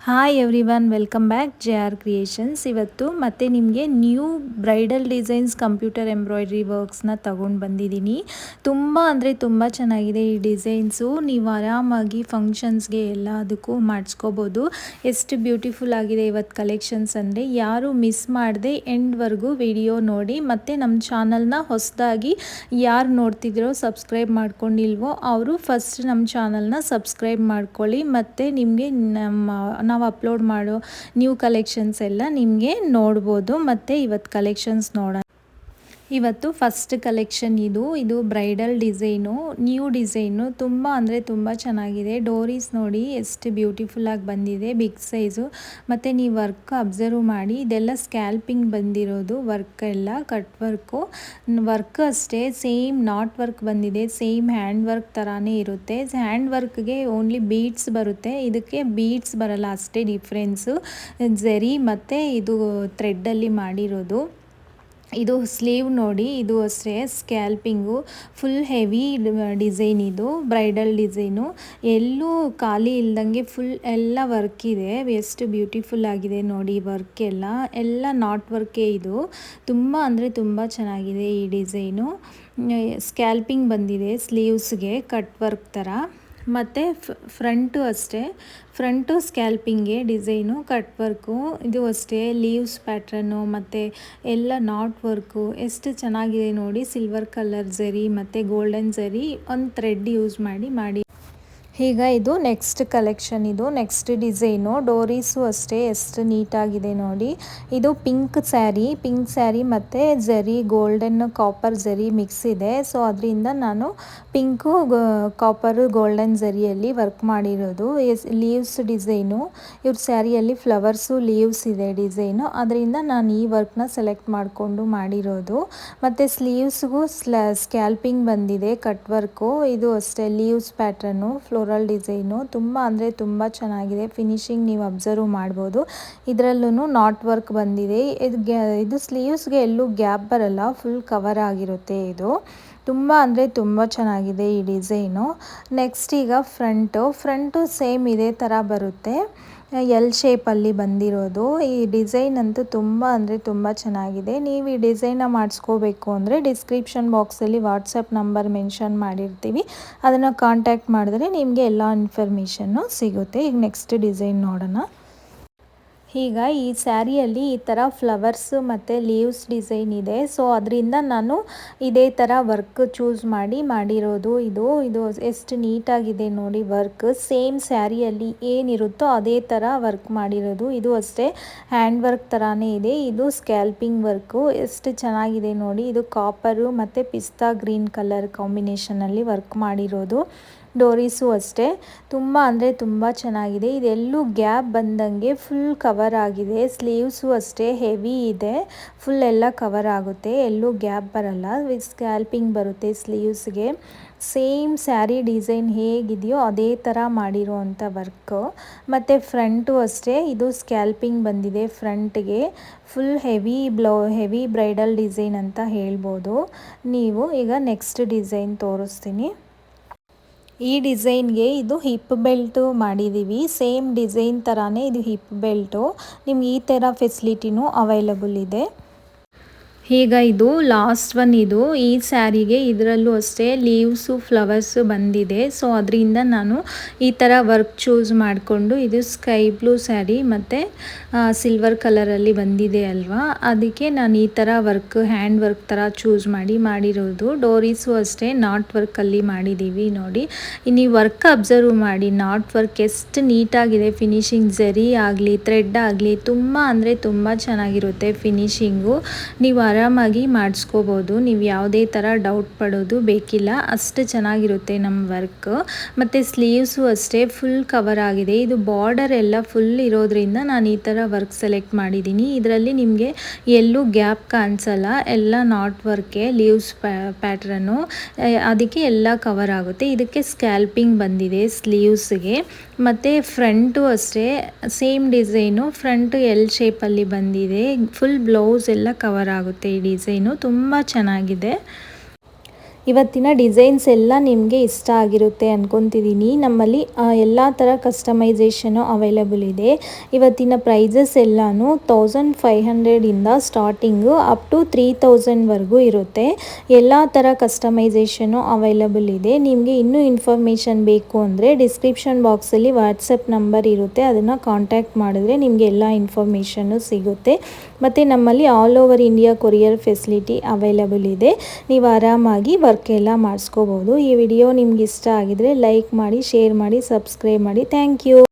Hi everyone, welcome back J R creations. ಇವತ್ತು ಮತ್ತೆ ನಿಮಗೆ new bridal designs computer embroidery ವರ್ಕ್ಸ್ನ ತಗೊಂಡು ಬಂದಿದ್ದೀನಿ. ತುಂಬ ಅಂದರೆ ತುಂಬ ಚೆನ್ನಾಗಿದೆ ಈ ಡಿಸೈನ್ಸು. ನೀವು ಆರಾಮಾಗಿ ಫಂಕ್ಷನ್ಸ್ಗೆ ಎಲ್ಲದಕ್ಕೂ ಮಾಡಿಸ್ಕೋಬೋದು. ಎಷ್ಟು ಬ್ಯೂಟಿಫುಲ್ ಆಗಿದೆ ಇವತ್ತು ಕಲೆಕ್ಷನ್ಸ್ ಅಂದರೆ. ಯಾರು ಮಿಸ್ ಮಾಡದೆ ಎಂಡ್ವರೆಗೂ ವಿಡಿಯೋ ನೋಡಿ. ಮತ್ತು ನಮ್ಮ ಚಾನಲ್ನ ಹೊಸದಾಗಿ ಯಾರು ನೋಡ್ತಿದ್ರೋ, ಸಬ್ಸ್ಕ್ರೈಬ್ ಮಾಡ್ಕೊಂಡಿಲ್ವೋ ಅವರು ಫಸ್ಟ್ ನಮ್ಮ ಚಾನಲ್ನ ಸಬ್ಸ್ಕ್ರೈಬ್ ಮಾಡ್ಕೊಳ್ಳಿ. ಮತ್ತು ನಿಮಗೆ ನಾವು ಅಪ್ಲೋಡ್ ಮಾಡೋ ನ್ಯೂ ಕಲೆಕ್ಷನ್ಸ್ ಎಲ್ಲ ನಿಮಗೆ ನೋಡ್ಬೋದು. ಮತ್ತು ಇವತ್ತು ಕಲೆಕ್ಷನ್ಸ್ ನೋಡೋಣ. ಇವತ್ತು ಫಸ್ಟ್ ಕಲೆಕ್ಷನ್ ಇದು ಬ್ರೈಡಲ್ ಡಿಸೈನು, ನ್ಯೂ ಡಿಸೈನು. ತುಂಬ ಅಂದರೆ ತುಂಬ ಚೆನ್ನಾಗಿದೆ. ಡೋರೀಸ್ ನೋಡಿ ಎಷ್ಟು ಬ್ಯೂಟಿಫುಲ್ಲಾಗಿ ಬಂದಿದೆ, ಬಿಗ್ ಸೈಜು. ಮತ್ತು ನೀವು ವರ್ಕ್ ಅಬ್ಸರ್ವ್ ಮಾಡಿ, ಇದೆಲ್ಲ ಸ್ಕ್ಯಾಲ್ಪಿಂಗ್ ಬಂದಿರೋದು ವರ್ಕ್ ಎಲ್ಲ, ಕಟ್ ವರ್ಕ್ ಅಷ್ಟೇ ಸೇಮ್ ನಾಟ್ ವರ್ಕ್ ಬಂದಿದೆ. ಸೇಮ್ ಹ್ಯಾಂಡ್ ವರ್ಕ್ ಥರಾನೇ ಇರುತ್ತೆ. ಹ್ಯಾಂಡ್ ವರ್ಕ್ಗೆ ಓನ್ಲಿ ಬೀಡ್ಸ್ ಬರುತ್ತೆ, ಇದಕ್ಕೆ ಬೀಡ್ಸ್ ಬರಲ್ಲ, ಅಷ್ಟೇ ಡಿಫ್ರೆನ್ಸು. ಝರಿ ಮತ್ತು ಇದು ಥ್ರೆಡ್ಡಲ್ಲಿ ಮಾಡಿರೋದು. ಇದು ಸ್ಲೀವ್ ನೋಡಿ, ಇದು ಅಷ್ಟೇ ಸ್ಕ್ಯಾಲ್ಪಿಂಗು, ಫುಲ್ ಹೆವಿ ಡಿಸೈನ್. ಇದು ಬ್ರೈಡಲ್ ಡಿಸೈನು, ಎಲ್ಲೂ ಖಾಲಿ ಇಲ್ದಂಗೆ ಫುಲ್ ಎಲ್ಲ ವರ್ಕ್ ಇದೆ. ಎಷ್ಟು ಬ್ಯೂಟಿಫುಲ್ ಆಗಿದೆ ನೋಡಿ ವರ್ಕ್ ಎಲ್ಲ ನಾಟ್ ವರ್ಕೇ. ಇದು ತುಂಬ ಅಂದರೆ ತುಂಬ ಚೆನ್ನಾಗಿದೆ ಈ ಡಿಸೈನು. ಸ್ಕ್ಯಾಲ್ಪಿಂಗ್ ಬಂದಿದೆ ಸ್ಲೀವ್ಸ್ಗೆ, ಕಟ್ ವರ್ಕ್ ಥರ. ಮತ್ತು ಫ್ರಂಟು ಅಷ್ಟೇ, ಫ್ರಂಟು ಸ್ಕ್ಯಾಲ್ಪಿಂಗ್ಗೆ ಡಿಸೈನು, ಕಟ್ ವರ್ಕು. ಇದು ಅಷ್ಟೇ ಲೀವ್ಸ್ ಪ್ಯಾಟ್ರನ್ನು ಮತ್ತು ಎಲ್ಲ ನಾಟ್ ವರ್ಕು. ಎಷ್ಟು ಚೆನ್ನಾಗಿದೆ ನೋಡಿ. ಸಿಲ್ವರ್ ಕಲರ್ ಝರಿ ಮತ್ತು ಗೋಲ್ಡನ್ ಝರಿ ಒಂದು ಥ್ರೆಡ್ ಯೂಸ್ ಮಾಡಿ. ಈಗ ಇದು ನೆಕ್ಸ್ಟ್ ಕಲೆಕ್ಷನ್, ಇದು ನೆಕ್ಸ್ಟ್ ಡಿಸೈನು. ಡೋರೀಸು ಅಷ್ಟೇ ಎಷ್ಟು ನೀಟಾಗಿದೆ ನೋಡಿ. ಇದು ಪಿಂಕ್ ಸ್ಯಾರಿ ಮತ್ತು ಝರಿ, ಗೋಲ್ಡನ್ ಕಾಪರ್ ಝರಿ ಮಿಕ್ಸ್ ಇದೆ. ಸೊ ಅದರಿಂದ ನಾನು ಪಿಂಕು ಕಾಪರು ಗೋಲ್ಡನ್ ಝರಿಯಲ್ಲಿ ವರ್ಕ್ ಮಾಡಿರೋದು. ಲೀವ್ಸ್ ಡಿಸೈನು, ಇವ್ರ ಸ್ಯಾರಿಯಲ್ಲಿ ಫ್ಲವರ್ಸು ಲೀವ್ಸ್ ಇದೆ ಡಿಸೈನು. ಅದರಿಂದ ನಾನು ಈ ವರ್ಕ್ನ ಸೆಲೆಕ್ಟ್ ಮಾಡಿಕೊಂಡು ಮಾಡಿರೋದು. ಮತ್ತು ಸ್ಲೀವ್ಸ್ಗೂ ಸ್ಕ್ಯಾಲ್ಪಿಂಗ್ ಬಂದಿದೆ, ಕಟ್ ವರ್ಕು. ಇದು ಅಷ್ಟೇ ಲೀವ್ಸ್ ಪ್ಯಾಟ್ರನ್ನು, ಫ್ಲೋರಲ್ ಡಿಸೈನು. ತುಂಬ ಅಂದರೆ ತುಂಬ ಚೆನ್ನಾಗಿದೆ. ಫಿನಿಶಿಂಗ್ ನೀವು ಅಬ್ಸರ್ವ್ ಮಾಡ್ಬೋದು. ಇದರಲ್ಲೂ ನಾಟ್ ವರ್ಕ್ ಬಂದಿದೆ. ಇದು ಸ್ಲೀವ್ಸ್ಗೆ ಎಲ್ಲೂ ಗ್ಯಾಪ್ ಬರಲ್ಲ, ಫುಲ್ ಕವರ್ ಆಗಿರುತ್ತೆ. ಇದು ತುಂಬ ಅಂದರೆ ತುಂಬ ಚೆನ್ನಾಗಿದೆ ಈ ಡಿಸೈನು. ನೆಕ್ಸ್ಟ್ ಈಗ ಫ್ರಂಟು ಸೇಮ್ ಇದೇ ಥರ ಬರುತ್ತೆ, ಎಲ್ ಶೇಪಲ್ಲಿ ಬಂದಿರೋದು. ಈ ಡಿಸೈನ್ ಅಂತೂ ತುಂಬ ಅಂದರೆ ತುಂಬ ಚೆನ್ನಾಗಿದೆ. ನೀವು ಈ ಡಿಸೈನ್ನ ಮಾಡಿಸ್ಕೋಬೇಕು ಅಂದರೆ ಡಿಸ್ಕ್ರಿಪ್ಷನ್ ಬಾಕ್ಸಲ್ಲಿ ವಾಟ್ಸಪ್ ನಂಬರ್ ಮೆನ್ಷನ್ ಮಾಡಿರ್ತೀವಿ, ಅದನ್ನು ಕಾಂಟ್ಯಾಕ್ಟ್ ಮಾಡಿದ್ರೆ ನಿಮಗೆ ಎಲ್ಲ ಇನ್ಫಾರ್ಮೇಷನ್ನು ಸಿಗುತ್ತೆ. ಈಗ ನೆಕ್ಸ್ಟ್ ಡಿಸೈನ್ ನೋಡೋಣ. ಈಗ ಈ ಸ್ಯಾರಿಯಲ್ಲಿ ಈ ಥರ ಫ್ಲವರ್ಸ್ ಮತ್ತು ಲೀವ್ಸ್ ಡಿಸೈನ್ ಇದೆ. ಸೊ ಅದರಿಂದ ನಾನು ಇದೇ ಥರ ವರ್ಕ್ ಚೂಸ್ ಮಾಡಿರೋದು. ಇದು ಎಷ್ಟು ನೀಟಾಗಿದೆ ನೋಡಿ ವರ್ಕ್. ಸೇಮ್ ಸ್ಯಾರಿಯಲ್ಲಿ ಏನಿರುತ್ತೋ ಅದೇ ಥರ ವರ್ಕ್ ಮಾಡಿರೋದು. ಇದು ಅಷ್ಟೇ ಹ್ಯಾಂಡ್ ವರ್ಕ್ ಥರಾನೇ ಇದೆ. ಇದು ಸ್ಕ್ಯಾಲ್ಪಿಂಗ್ ವರ್ಕು, ಎಷ್ಟು ಚೆನ್ನಾಗಿದೆ ನೋಡಿ. ಇದು ಕಾಪರು ಮತ್ತು ಪಿಸ್ತಾ ಗ್ರೀನ್ ಕಲರ್ ಕಾಂಬಿನೇಷನಲ್ಲಿ ವರ್ಕ್ ಮಾಡಿರೋದು. ಡೋರೀಸು ಅಷ್ಟೇ ತುಂಬ ಅಂದರೆ ತುಂಬ ಚೆನ್ನಾಗಿದೆ. ಇದೆಲ್ಲೂ ಗ್ಯಾಪ್ ಬಂದಂಗೆ ಫುಲ್ ಕವರ್ ಆಗಿದೆ. ಸ್ಲೀವ್ಸು ಅಷ್ಟೇ ಹೆವಿ ಇದೆ, ಫುಲ್ ಎಲ್ಲ ಕವರ್ ಆಗುತ್ತೆ, ಎಲ್ಲೂ ಗ್ಯಾಪ್ ಬರಲ್ಲ. ಸ್ಕ್ಯಾಲ್ಪಿಂಗ್ ಬರುತ್ತೆ ಸ್ಲೀವ್ಸ್ಗೆ. ಸೇಮ್ ಸ್ಯಾರಿ ಡಿಸೈನ್ ಹೇಗಿದೆಯೋ ಅದೇ ಥರ ಮಾಡಿರೋವಂಥ ವರ್ಕು. ಮತ್ತು ಫ್ರಂಟು ಅಷ್ಟೇ, ಇದು ಸ್ಕ್ಯಾಲ್ಪಿಂಗ್ ಬಂದಿದೆ ಫ್ರಂಟ್ಗೆ. ಫುಲ್ ಹೆವಿ ಬ್ರೈಡಲ್ ಡಿಸೈನ್ ಅಂತ ಹೇಳ್ಬೋದು ನೀವು. ಈಗ ನೆಕ್ಸ್ಟ್ ಡಿಸೈನ್ ತೋರಿಸ್ತೀನಿ. ಈ ಡಿಸೈನ್ಗೆ ಇದು ಹಿಪ್ ಬೆಲ್ಟು ಮಾಡಿದ್ದೀವಿ. ಸೇಮ್ ಡಿಸೈನ್ ಥರಾನೇ ಇದು ಹಿಪ್ ಬೆಲ್ಟು. ನಿಮ್ಗೆ ಈ ಥರ ಫೆಸಿಲಿಟಿನೂ ಅವೈಲಬಲ್ ಇದೆ. ಈಗ ಇದು ಲಾಸ್ಟ್ ಒನ್. ಈ ಸ್ಯಾರಿಗೆ ಇದರಲ್ಲೂ ಅಷ್ಟೇ ಲೀವ್ಸು ಫ್ಲವರ್ಸು ಬಂದಿದೆ. ಸೊ ಅದರಿಂದ ನಾನು ಈ ಥರ ವರ್ಕ್ ಚೂಸ್ ಮಾಡಿಕೊಂಡು, ಇದು ಸ್ಕೈ ಬ್ಲೂ ಸ್ಯಾರಿ ಮತ್ತು ಸಿಲ್ವರ್ ಕಲರಲ್ಲಿ ಬಂದಿದೆ ಅಲ್ವಾ, ಅದಕ್ಕೆ ನಾನು ಈ ಥರ ವರ್ಕ್ ಹ್ಯಾಂಡ್ ವರ್ಕ್ ಥರ ಚೂಸ್ ಮಾಡಿರೋದು. ಡೋರೀಸು ಅಷ್ಟೇ ನಾಟ್ ವರ್ಕಲ್ಲಿ ಮಾಡಿದ್ದೀವಿ ನೋಡಿ. ನೀವು ವರ್ಕ್ ಅಬ್ಸರ್ವ್ ಮಾಡಿ, ನಾಟ್ ವರ್ಕ್ ಎಷ್ಟು ನೀಟಾಗಿದೆ. ಫಿನಿಶಿಂಗ್ ಝರಿ ಆಗಲಿ ಥ್ರೆಡ್ ಆಗಲಿ ತುಂಬ ಅಂದರೆ ತುಂಬ ಚೆನ್ನಾಗಿರುತ್ತೆ ಫಿನಿಶಿಂಗು. ನೀವು ಆರಾಮಾಗಿ ಮಾಡಿಸ್ಕೋಬೋದು. ನೀವು ಯಾವುದೇ ಥರ ಡೌಟ್ ಪಡೋದು ಬೇಕಿಲ್ಲ, ಅಷ್ಟು ಚೆನ್ನಾಗಿರುತ್ತೆ ನಮ್ಮ ವರ್ಕ್. ಮತ್ತು ಸ್ಲೀವ್ಸು ಅಷ್ಟೇ ಫುಲ್ ಕವರ್ ಆಗಿದೆ. ಇದು ಬಾರ್ಡರ್ ಎಲ್ಲ ಫುಲ್ ಇರೋದ್ರಿಂದ ನಾನು ಈ ಥರ ವರ್ಕ್ ಸೆಲೆಕ್ಟ್ ಮಾಡಿದ್ದೀನಿ. ಇದರಲ್ಲಿ ನಿಮಗೆ ಎಲ್ಲೂ ಗ್ಯಾಪ್ ಕಾಣಿಸಲ್ಲ, ಎಲ್ಲ ನಾಟ್ ವರ್ಕೆ, ಲೀವ್ಸ್ ಪ್ಯಾಟ್ರನ್ನು, ಅದಕ್ಕೆ ಎಲ್ಲ ಕವರ್ ಆಗುತ್ತೆ. ಇದಕ್ಕೆ ಸ್ಕ್ಯಾಲ್ಪಿಂಗ್ ಬಂದಿದೆ ಸ್ಲೀವ್ಸ್ಗೆ. ಮತ್ತು ಫ್ರಂಟು ಅಷ್ಟೇ ಸೇಮ್ ಡಿಸೈನು, ಫ್ರಂಟ್ ಎಲ್ ಶೇಪಲ್ಲಿ ಬಂದಿದೆ. ಫುಲ್ ಬ್ಲೌಸ್ ಎಲ್ಲ ಕವರ್ ಆಗುತ್ತೆ ಈ ಡಿಸೈನು, ತುಂಬ ಚೆನ್ನಾಗಿದೆ. ಇವತ್ತಿನ ಡಿಸೈನ್ಸ್ ಎಲ್ಲ ನಿಮಗೆ ಇಷ್ಟ ಆಗಿರುತ್ತೆ ಅನ್ಕೊತಿದ್ದೀನಿ. ನಮ್ಮಲ್ಲಿ ಎಲ್ಲ ಥರ ಕಸ್ಟಮೈಸೇಷನು ಅವೈಲಬಲ್ ಇದೆ. ಇವತ್ತಿನ ಪ್ರೈಸಸ್ ಎಲ್ಲನೂ 1500ಇಂದ ಸ್ಟಾರ್ಟಿಂಗು ಅಪ್ ಟು 3000ವರೆಗೂ ಇರುತ್ತೆ. ಎಲ್ಲ ಥರ ಕಸ್ಟಮೈಸೇಷನು ಅವೈಲಬಲ್ ಇದೆ. ನಿಮಗೆ ಇನ್ನೂ ಇನ್ಫಾರ್ಮೇಷನ್ ಬೇಕು ಅಂದರೆ ಡಿಸ್ಕ್ರಿಪ್ಷನ್ ಬಾಕ್ಸಲ್ಲಿ ವಾಟ್ಸಪ್ ನಂಬರ್ ಇರುತ್ತೆ, ಅದನ್ನು ಕಾಂಟ್ಯಾಕ್ಟ್ ಮಾಡಿದ್ರೆ ನಿಮಗೆ ಎಲ್ಲ ಇನ್ಫಾರ್ಮೇಷನ್ನು ಸಿಗುತ್ತೆ. ಮತ್ತು ನಮ್ಮಲ್ಲಿ all over India courier facility available ಇದೆ. ನೀವು ಆರಾಮಾಗಿ ವರ್ಕ್ ಎಲ್ಲ ಮಾಡಿಸ್ಕೋಬೋದು. ಈ ವಿಡಿಯೋ ನಿಮ್ಗೆ ಇಷ್ಟ ಆಗಿದ್ರೆ ಲೈಕ್ ಮಾಡಿ, ಶೇರ್ ಮಾಡಿ, ಸಬ್ಸ್ಕ್ರೈಬ್ ಮಾಡಿ. Thank you.